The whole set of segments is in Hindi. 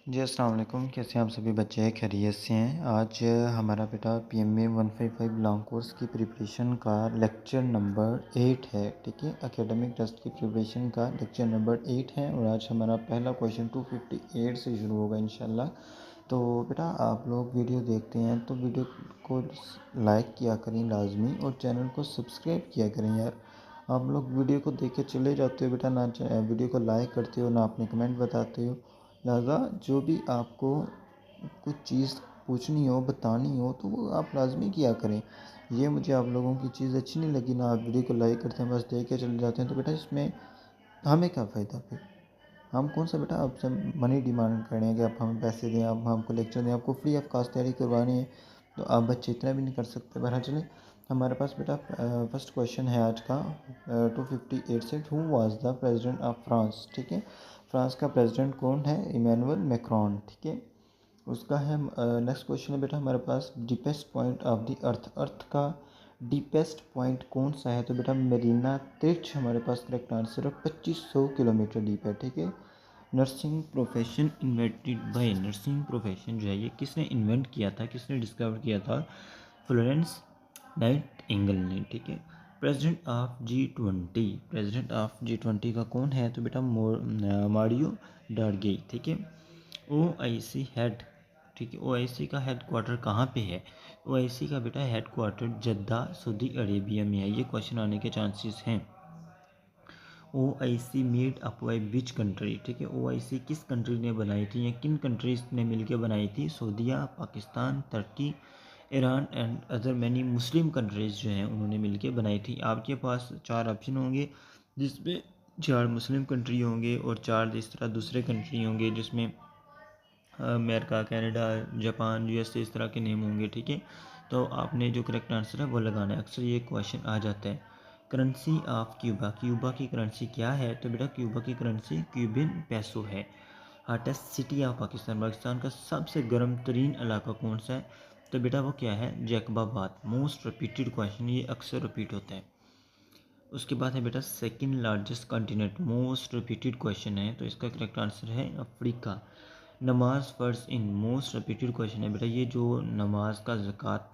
जी अस्सलाम वालेकुम। कैसे हैं आप सभी बच्चे हैं? खैरियत से हैं? आज हमारा बेटा PMA 155 लॉन्ग कोर्स की प्रिपरेशन का लेक्चर नंबर 8 है। ठीक है, एकेडमिक टेस्ट की प्रिपरेशन का लेक्चर नंबर 8 है और आज हमारा पहला क्वेश्चन 258 से शुरू होगा इंशाल्लाह। तो बेटा आप लोग वीडियो देखते हैं तो वीडियो को लाइक किया करें लाजमी और चैनल को सब्सक्राइब किया करें यार। आप लोग वीडियो को देख के चले जाते हो बेटा, ना वीडियो को लाइक करते हो, ना अपने कमेंट बताते हो। लिहाजा जो भी आपको कुछ चीज़ पूछनी हो, बतानी हो, तो वो आप लाज़मी किया करें। ये मुझे आप लोगों की चीज़ अच्छी नहीं लगी, ना आप वीडियो को लाइक करते हैं, बस देख के चले जाते हैं, तो बेटा इसमें हमें क्या फ़ायदा फिर? हम कौन सा बेटा आपसे मनी डिमांड कर रहे हैं कि आप हमें पैसे दें, आप हमको लेक्चर दें, आपको फ्री ऑफ कॉस्ट तैयारी करवानी है, तो आप बच्चे इतना भी नहीं कर सकते। बहरहाल चलें, हमारे पास बेटा फर्स्ट क्वेश्चन है आज का 258 से। Who was the president of France? ठीक है, फ्रांस का प्रेसिडेंट कौन है? Emmanuel Macron. ठीक है, उसका है। नेक्स्ट क्वेश्चन है बेटा हमारे पास, deepest point of the earth. Earth का डीपेस्ट पॉइंट कौन सा है? तो बेटा मरीना त्रिच हमारे पास करेक्ट आंसर है। 2500 किलोमीटर डीप है। ठीक है, nursing profession invented by, nursing profession जो है ये किसने इन्वेंट किया था, किसने डिस्कवर किया था? फ्लोरेंस नाइटिंगेल ने। ठीक है, president of G20, president of G20 का कौन है? तो बेटा मारियो ड्रागी। ठीक है, OIC हेड, ठीक है, OIC का हेड क्वार्टर कहाँ पे है? OIC का बेटा head quarter Jeddah Saudi Arabia में है। ये क्वेश्चन आने के चांसेस हैं। OIC made up by which country? ठीक है, OIC किस कंट्री ने बनाई थी या किन कंट्रीज ने मिलकर बनाई थी? सऊदीया, पाकिस्तान, तुर्की, Iran and other many Muslim countries जो हैं उन्होंने मिलकर बनाई थी। आपके पास 4 ऑप्शन होंगे जिसमें 4 मुस्लिम कंट्री होंगे और 4 इस तरह दूसरे कंट्री होंगे जिसमें अमेरिका, कनाडा, जापान, USA इस तरह के नेम होंगे। ठीक है, तो आपने जो करेक्ट आंसर है वो लगाना है। अक्सर ये क्वेश्चन आ जाता है। करेंसी ऑफ क्यूबा, क्यूबा की करेंसी क्या है? तो बेटा क्यूबा की करेंसी क्यूबिन पैसो है। Hottest city of Pakistan, Pakistan का सबसे गर्म तरीन इलाका कौन सा है? तो बेटा वो क्या है? जैकबाबाद। मोस्ट रिपीटेड क्वेश्चन, ये अक्सर रिपीट होता है। उसके बाद है बेटा second largest continent, most repeated question है, तो इसका करेक्ट आंसर है अफ्रीका। नमाज फ़र्ज इन, मोस्ट रिपीटेड क्वेश्चन है बेटा। ये जो नमाज का ज़कात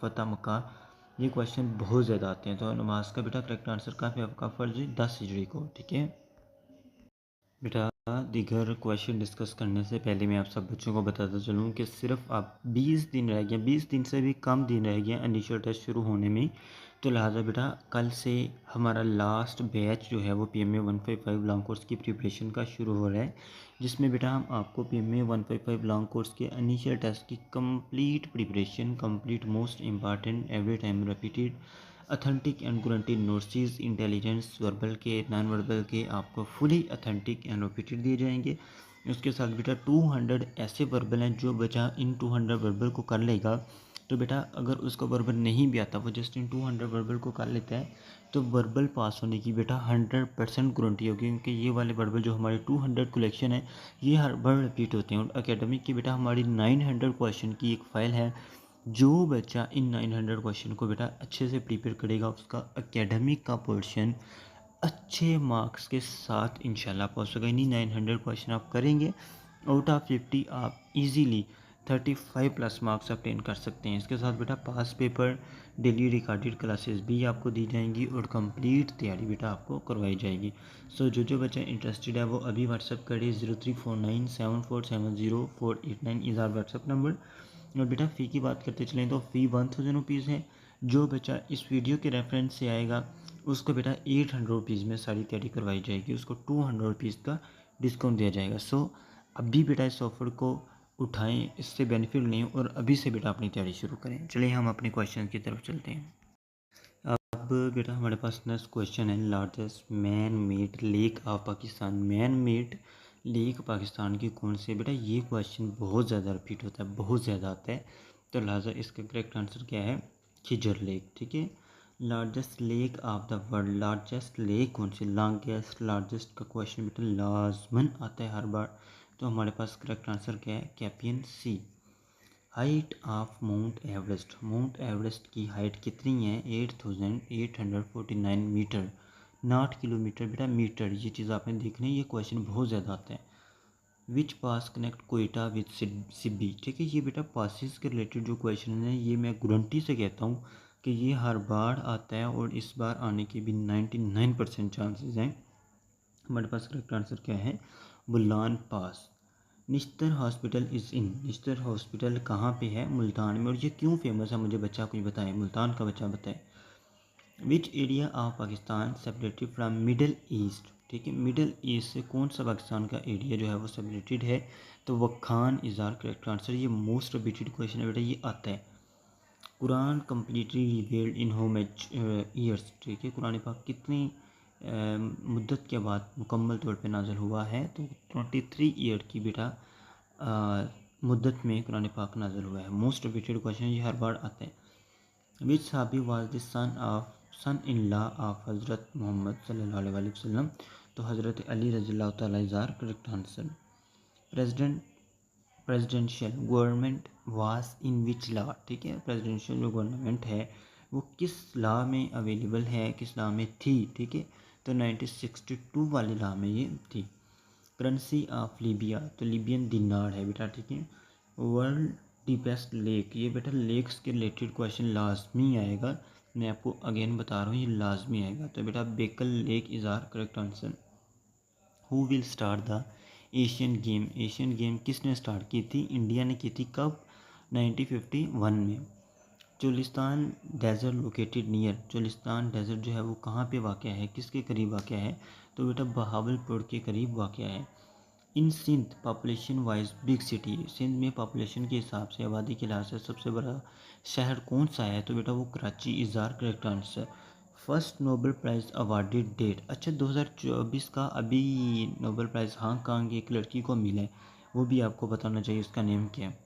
फ़तह मक्का, ये क्वेश्चन बहुत ज़्यादा आते हैं। तो नमाज का बेटा करेक्ट आंसर कहाँ पे आपका फ़र्ज 10 हिजरी को। ठीक है बेटा, दीगर क्वेश्चन डिस्कस करने से पहले मैं आप सब बच्चों को बताता चलूँ कि सिर्फ आप 20 दिन रह गए, 20 दिन से भी कम दिन रह गए इनिशियल टेस्ट शुरू होने में। तो लिहाजा बेटा कल से हमारा लास्ट बैच जो है वो PMA 155 लॉन्ग कोर्स की प्रिपरेशन का शुरू हो रहा है, जिसमें बेटा हम आपको PMA 155 लॉन्ग कोर्स के इनिशियल टेस्ट की complete preparation, complete most important every time repeated authentic and guaranteed notes, intelligence verbal के, नॉन वर्बल के आपको फुली अथेंटिक एंड रिपीटेड दिए जाएंगे। उसके साथ बेटा 200 ऐसे वर्बल हैं, जो बच्चा इन 200 वर्बल को कर लेगा, तो बेटा अगर उसको वर्बल नहीं भी आता, वो जस्ट इन 200 वर्बल को कर लेता है, तो वर्बल पास होने की बेटा 100% गारंटी होगी। क्योंकि ये वाले वर्बल जो हमारे 200 कलेक्शन है, ये हर बार रिपीट होते हैं। और एकेडमिक की बेटा हमारी 900 क्वेश्चन की एक फ़ाइल है। जो बच्चा इन 900 क्वेश्चन को बेटा अच्छे से प्रिपेयर करेगा, उसका एकेडमिक का पोर्शन अच्छे मार्क्स के साथ इंशाल्लाह पास होगा। इन्हीं 900 क्वेश्चन आप करेंगे, आउट ऑफ 50 आप इजीली 35 प्लस मार्क्स अटेन कर सकते हैं। इसके साथ बेटा पास पेपर, डेली रिकॉर्डेड क्लासेस भी आपको दी जाएंगी और कंप्लीट तैयारी बेटा आपको करवाई जाएगी। सो जो बच्चा इंटरेस्टेड है वो अभी व्हाट्सअप करे। 0349747048 इज़ आर व्हाट्सअप नंबर। और बेटा फ़ी की बात करते चलें तो फ़ी 1000 रुपीज़ है। जो बच्चा इस वीडियो के रेफरेंस से आएगा उसको बेटा 800 रुपीज़ में सारी तैयारी करवाई जाएगी, उसको 200 रुपीज़ का डिस्काउंट दिया जाएगा। सो अभी बेटा इस ऑफ़र को उठाएं, इससे बेनिफिट लें और अभी से बेटा अपनी तैयारी शुरू करें। चलिए हम अपने क्वेश्चन की तरफ चलते हैं। अब बेटा हमारे पास नेक्स्ट क्वेश्चन है, largest man made lake of Pakistan. Man made lake Pakistan की कौन सी है? बेटा ये क्वेश्चन बहुत ज़्यादा रिपीट होता है, बहुत ज़्यादा आता है, तो लिहाजा इसका करेक्ट आंसर क्या है? खिजर लेक। ठीक है, largest lake of the world, largest lake कौन सी? लॉन्गेस्ट, लार्जेस्ट का क्वेश्चन बेटा लाजमन आता है हर बार, तो हमारे पास करेक्ट आंसर क्या है? Caspian sea. Height of Mount Everest, Mount Everest की हाइट कितनी है? 8849 मीटर, नॉट किलोमीटर बेटा मीटर। ये चीज़ आपने देखनी है, ये क्वेश्चन बहुत ज़्यादा आता है। विच पास कनेक्ट कोयटा विद सिब्बी। ठीक है, ये बेटा पासिस के रिलेटेड जो क्वेश्चन है ये मैं गारंटी से कहता हूँ कि ये हर बार आता है और इस बार आने के भी 99% चांसेस हैं। हमारे पास करेक्ट आंसर क्या है, Bolan pass. Nishtar hospital is in, Nishtar hospital कहाँ पे है, मुल्तान में। और ये क्यों फेमस है, मुझे बच्चा कोई बताए, मुल्तान का बच्चा बताए। Which area of Pakistan separated from middle east. ठीक है, मिडल ईस्ट से कौन सा पाकिस्तान का एरिया जो है वो सेपरेटेड है, तो वखान इज़ आर करेक्ट आंसर। ये मोस्ट रिपीटेड क्वेश्चन है बेटा, ये आता है। Quran completely revealed in how much years. ठीक है, कुरान पाक कितनी मुद्दत के बाद मुकम्मल तौर पे नाज़िल हुआ है, तो 23 ईयर की बेटा मुद्दत में कुरान पाक नाज़िल हुआ है। मोस्ट रिपीटेड क्वेश्चन, ये हर बार आते हैं। विच साहबी was the son in law of हज़रत मोहम्मद सल्लल्लाहु अलैहि वसल्लम, तो हज़रत अली रज़ियल्लाहु तआला is correct answer. Presidential government वास इन विच लॉ। ठीक है, प्रेसिडेंशियल जो गवर्नमेंट है वो किस लॉ में अवेलेबल है, किस लॉ में थी। ठीक है, तो 1962 वाले लॉ में ये थी। करेंसी ऑफ लीबिया, तो लीबियन दिनार है बेटा। ठीक है, वर्ल्ड डीपेस्ट लेक, ये बेटा लेक्स के रिलेटेड क्वेश्चन लाजमी आएगा, मैं आपको अगेन बता रहा हूँ, ये लाजमी आएगा। तो बेटा Baikal lake is our correct answer. Who will start the Asian game, Asian game किसने स्टार्ट की थी, इंडिया ने की थी। कब, 1951 में। Cholistan desert located near, Cholistan desert जो है वो कहाँ पे वाक़या है, किसके करीब वाक़या है, तो बेटा बहावलपुर के करीब वाक़या है। In Sindh population wise big city, Sindh में पॉपुलेशन के हिसाब से, आबादी के लिहाज से सबसे बड़ा शहर कौन सा है, तो बेटा वो Karachi is our correct answer. First Nobel prize awarded date, अच्छा 2024 का अभी नोबेल प्राइज़ हांगकांग की एक लड़की को मिला है, वो भी आपको बताना चाहिए, उसका नेम क्या है,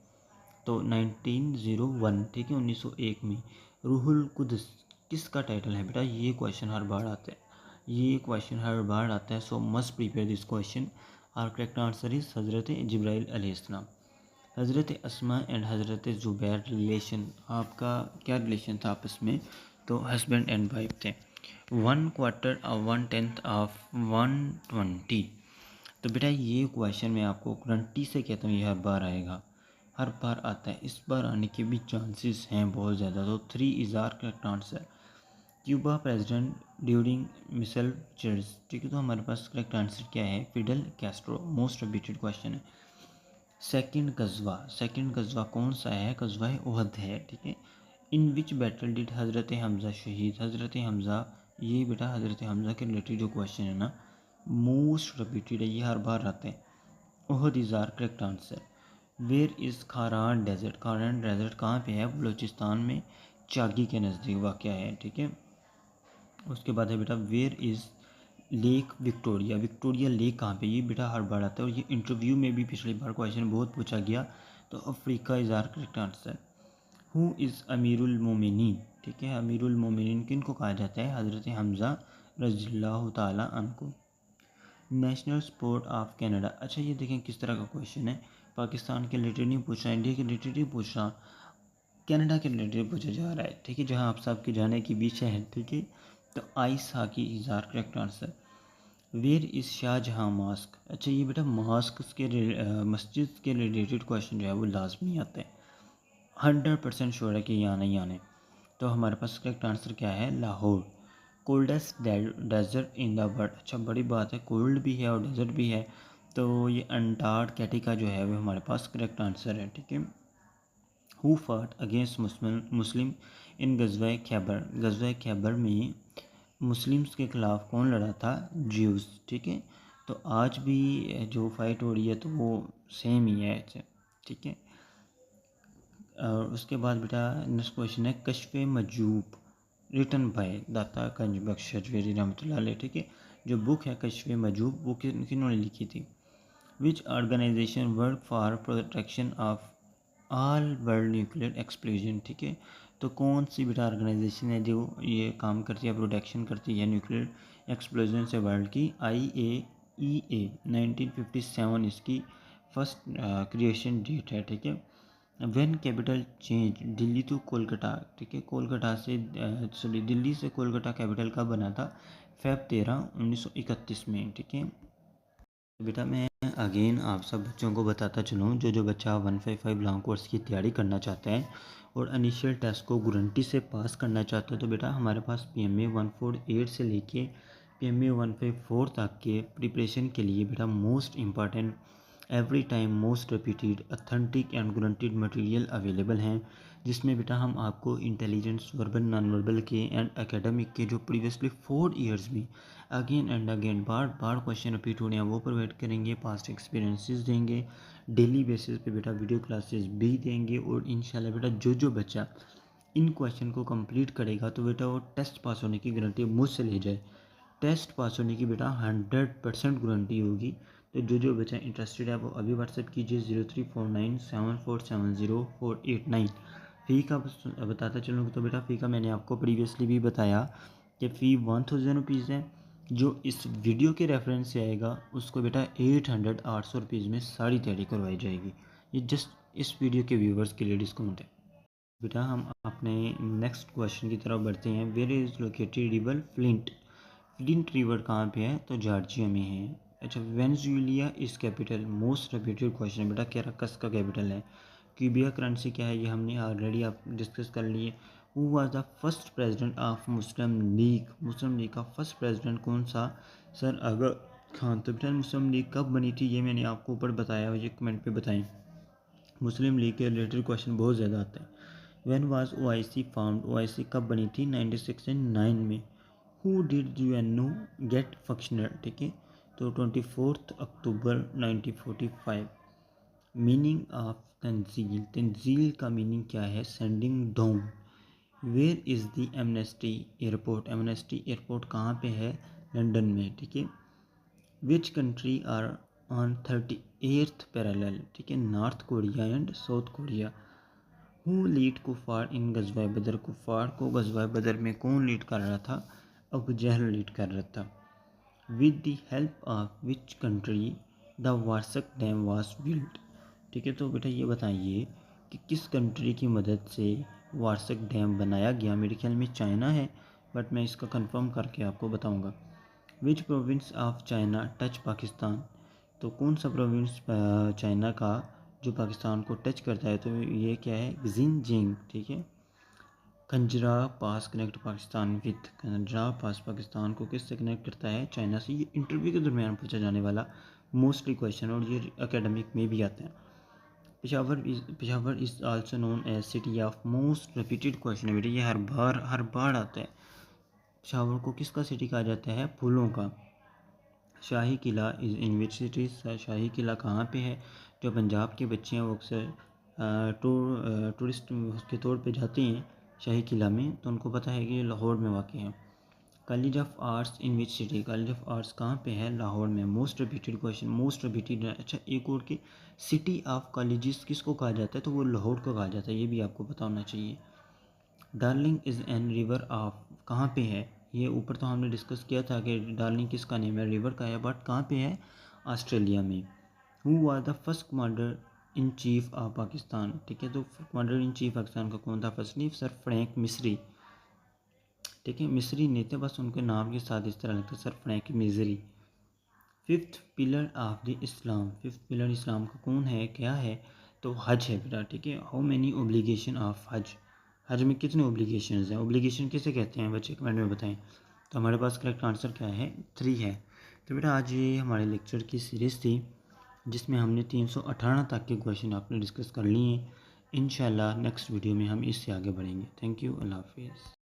तो 1901। ठीक है, 1901 में। रूहुल कुद्स किसका टाइटल है बेटा, ये क्वेश्चन हर बार आता है, ये क्वेश्चन हर बार आता है, so must prepare this question. Our correct answer is Hazrat Jibrail अलैहिस्सलाम। हज़रत अस्मा एंड हज़रत ज़ुबैर रिलेशन, आपका क्या रिलेशन था आपस में, तो हस्बैंड एंड वाइफ थे। 1/4 और 1/10 ऑफ 120, तो बेटा ये क्वेश्चन मैं आपको गारंटी से कहता हूँ ये हर बार आएगा, हर बार आता है, इस बार आने के भी चांसेस हैं बहुत ज़्यादा। तो 3 is our correct answer. Cuba president during missile church. ठीक है, तो हमारे पास करेक्ट आंसर क्या है, Fidel Castro. Most repeated question है। सेकंड गजवा कौन सा है, गजवा उहद है। ठीक है, इन विच बैटल डिड हज़रत हमज़ा शहीद, हज़रत हमज़ा, ये बेटा हज़रत हमज़ा के रिलेटेड जो क्वेश्चन है ना मोस्ट रिपीटेड है, ये हर बार आते हैं। Uhud is our correct answer. Where is Kharan desert, Kharan desert कहाँ पे है, बलूचिस्तान में चागी के नज़दीक वाक़या है। ठीक है, उसके बाद है बेटा where is lake Victoria, Victoria lake कहाँ पे, ये बेटा हर बार आता है और ये इंटरव्यू में भी पिछली बार क्वेश्चन बहुत पूछा गया। तो Africa is our correct answer. Who is अमीरुल मोमिनीन, ठीक है, अमीरुल मोमिनीन किन को कहा जाता है, हज़रत हमज़ा रज़ियल्लाहु ताला अन्हु। नेशनल स्पोर्ट ऑफ कनाडा, अच्छा ये देखें किस तरह का क्वेश्चन है, पाकिस्तान के रिलेटेड नहीं पूछ रहा, इंडिया के रिलेटेड नहीं पूछ रहा, कनाडा के रिलेटेड पूछा जा रहा है। ठीक है, जहाँ आप सबके जाने की बीच है। ठीक है, तो ice hockey is our correct answer. Where is Shahjahan mosque, अच्छा ये बेटा मास्क के मस्जिद के रिलेटेड क्वेश्चन जो है वो लाजमी आते हैं, 100% श्योर है कि यहाँ नहीं आने। तो हमारे पास करेक्ट आंसर क्या है, Lahore. Coldest desert in the world, अच्छा बड़ी बात है, कोल्ड भी है और डेजर्ट भी है, तो ये अंटार्कटिका जो है वो हमारे पास करेक्ट आंसर है। ठीक है, who fought against Muslim in गजवा खैबर, गजवा खैबर में मुस्लिम्स के ख़िलाफ़ कौन लड़ा था, ज्यूज़। ठीक है, तो आज भी जो फाइट हो रही है तो वो सेम ही है। ठीक है, और उसके बाद बेटा नेक्स्ट क्वेश्चन है, कश्फ मजूब रिटन बाय दाता गंज बख्श हजवेरी रहमतुल्लाह अलैह। ठीक है, जो बुक है कश्फ मजूब वो किन्होंने लिखी थी। Which organisation work for protection of all world nuclear explosion. ठीक है, तो कौन सी बेटा ऑर्गेनाइजेशन है जो ये काम करती है, प्रोटेक्शन करती है न्यूक्लियर एक्सप्लोजन से वर्ल्ड की, IAEA। 1957 इसकी फर्स्ट क्रिएशन डेट है। ठीक है, when capital change Delhi to Kolkata. ठीक है, कोलकाता से सॉरी दिल्ली से कोलकाता कैपिटल कब बना था, Feb 13, 1931 में। ठीक है, बेटा मैं अगेन आप सब बच्चों को बताता चलूँ, जो बच्चा 155 लॉन्ग कोर्स की तैयारी करना चाहता है और इनिशियल टेस्ट को गारंटी से पास करना चाहता है, तो बेटा हमारे पास PMA 148 से लेके PMA 154 तक के प्रिपरेशन के लिए बेटा most important, every time most repeated, authentic and guaranteed material available हैं, जिसमें बेटा हम आपको इंटेलिजेंस, वर्बल, नॉन वर्बल के एंड एकेडमिक के जो प्रीवियसली 4 ईयर्स में again and again bar bar question repeat हो रहे हैं वो प्रोवाइड करेंगे, पास्ट एक्सपीरियंसेस देंगे, डेली बेसिस पे बेटा वीडियो क्लासेस भी देंगे, और इंशाल्लाह बेटा जो बच्चा इन क्वेश्चन को कंप्लीट करेगा तो बेटा वो टेस्ट पास होने की गारंटी मुझसे ले जाए। टेस्ट पास होने की बेटा 100% गारंटी होगी। तो जो बच्चा इंटरेस्टेड है वो अभी व्हाट्सएप कीजिए 03497470 फ़ी का बताता चलूँगा, तो बेटा फ़ी का मैंने आपको प्रीवियसली भी बताया कि फ़ी 1000 रुपीज़ है। जो इस वीडियो के रेफरेंस से आएगा उसको बेटा 800 रुपीज़ में सारी तैयारी करवाई जाएगी। ये जस्ट इस वीडियो के व्यूवर्स के लिए डिस्काउंट है। बेटा हम अपने नेक्स्ट क्वेश्चन की तरफ बढ़ते हैं। Where is located river Flint? Flint river कहाँ पे है? तो जॉर्जिया में है। अच्छा, वेनेजुएला इस कैपिटल, मोस्ट रिपीटेड क्वेश्चन बेटा, कैराकस का कैपिटल है। क्यूबिया करेंसी क्या है? ये हमने ऑलरेडी आप डिस्कस कर लिए। Who was the first president of Muslim league? Muslim league का फर्स्ट प्रेसिडेंट कौन सा? सर आगा खान। तो बेटा मुस्लिम लीग कब बनी थी ये मैंने आपको ऊपर बताया, ये कमेंट पे बताएं। मुस्लिम लीग के रिलेटेड क्वेश्चन बहुत ज़्यादा आते हैं। When was OIC found? OIC कब बनी थी? 1969 में। Who did UNO get functional? ठीक है, तो 24 अक्टूबर 1945। Meaning of Tanzeel? तंजील का मीनिंग क्या है? Sending down. Where is the Amnesty airport? Amnesty airport कहाँ पे है? लंदन में। ठीक है। Which country are on 38th parallel? ठीक है, North Korea and South Korea. Who lead कुफार इन गजवा बदर? कुफार को गजवा बदर में कौन लीड कर रहा था? अबू जहल लीड कर रहा था। With the help of which country the Warsak dam was built? ठीक है, तो बेटा ये बताइए कि किस कंट्री की मदद से वार्सक डैम बनाया गया? मेरे ख्याल में चाइना है, बट मैं इसका कंफर्म करके आपको बताऊंगा। विच province of China touch Pakistan? तो कौन सा प्रोविंस चाइना का जो पाकिस्तान को टच करता है? तो ये क्या है? जिनजिंग। ठीक है। खंजरा पास कनेक्ट पाकिस्तान विथ? खंजरा पास पाकिस्तान को किससे कनेक्ट करता है? चाइना से। ये इंटरव्यू के दरमियान पूछा जाने वाला मोस्टली क्वेश्चन, और ये एकेडमिक में भी आते हैं। Peshawar is also known as city of most repeated question है बेटा, ये हर बार आता है। पेशावर को किसका सिटी कहा जाता है? फूलों का। शाही किला इज़ इन विच सिटी? शाही किला कहाँ पे है? जो पंजाब के बच्चे हैं वो अक्सर टूरिस्ट के तौर पे जाते हैं शाही किला में, तो उनको पता है कि ये लाहौर में वाक़ है। College of arts in which city? College of arts कहाँ पे है? लाहौर में। Most repeated question, most repeated. अच्छा, एक और की सिटी ऑफ कॉलेजेस किसको कहा जाता है? तो वो लाहौर को कहा जाता है, ये भी आपको पता होना चाहिए। Darling is an river of? कहाँ पे है? ये ऊपर तो हमने डिस्कस किया था कि डार्लिंग किसका नेम है? रिवर का है, बट कहाँ पे है? ऑस्ट्रेलिया में। Who was the first commander in chief of Pakistan? ठीक है, तो कमांडर इन चीफ पाकिस्तान का कौन था? फर्स्टली सर फ्रैंक मिस्री। ठीक है, मिस्री नहीं थे, बस उनके नाम के साथ इस तरह लगता है, sir Frank Messervy. Fifth pillar of the इस्लाम? फिफ्थ पिलर इस्लाम का कौन है, क्या है? तो हज है बेटा। ठीक है, हाउ मैनी ओब्लिगेशन ऑफ हज? हज में कितने ओब्लिगेशंस हैं? ओब्लिगेशन किसे कहते हैं बच्चे, कमेंट में बताएं। तो हमारे पास करेक्ट आंसर क्या है? 3 है। तो बेटा आज ये हमारे लेक्चर की सीरीज़ थी जिसमें हमने 318 तक के क्वेश्चन आपने डिस्कस कर लिए हैं। इंशाल्लाह नेक्स्ट वीडियो में हम इससे आगे बढ़ेंगे। थैंक यू, अल्लाह हाफिज़।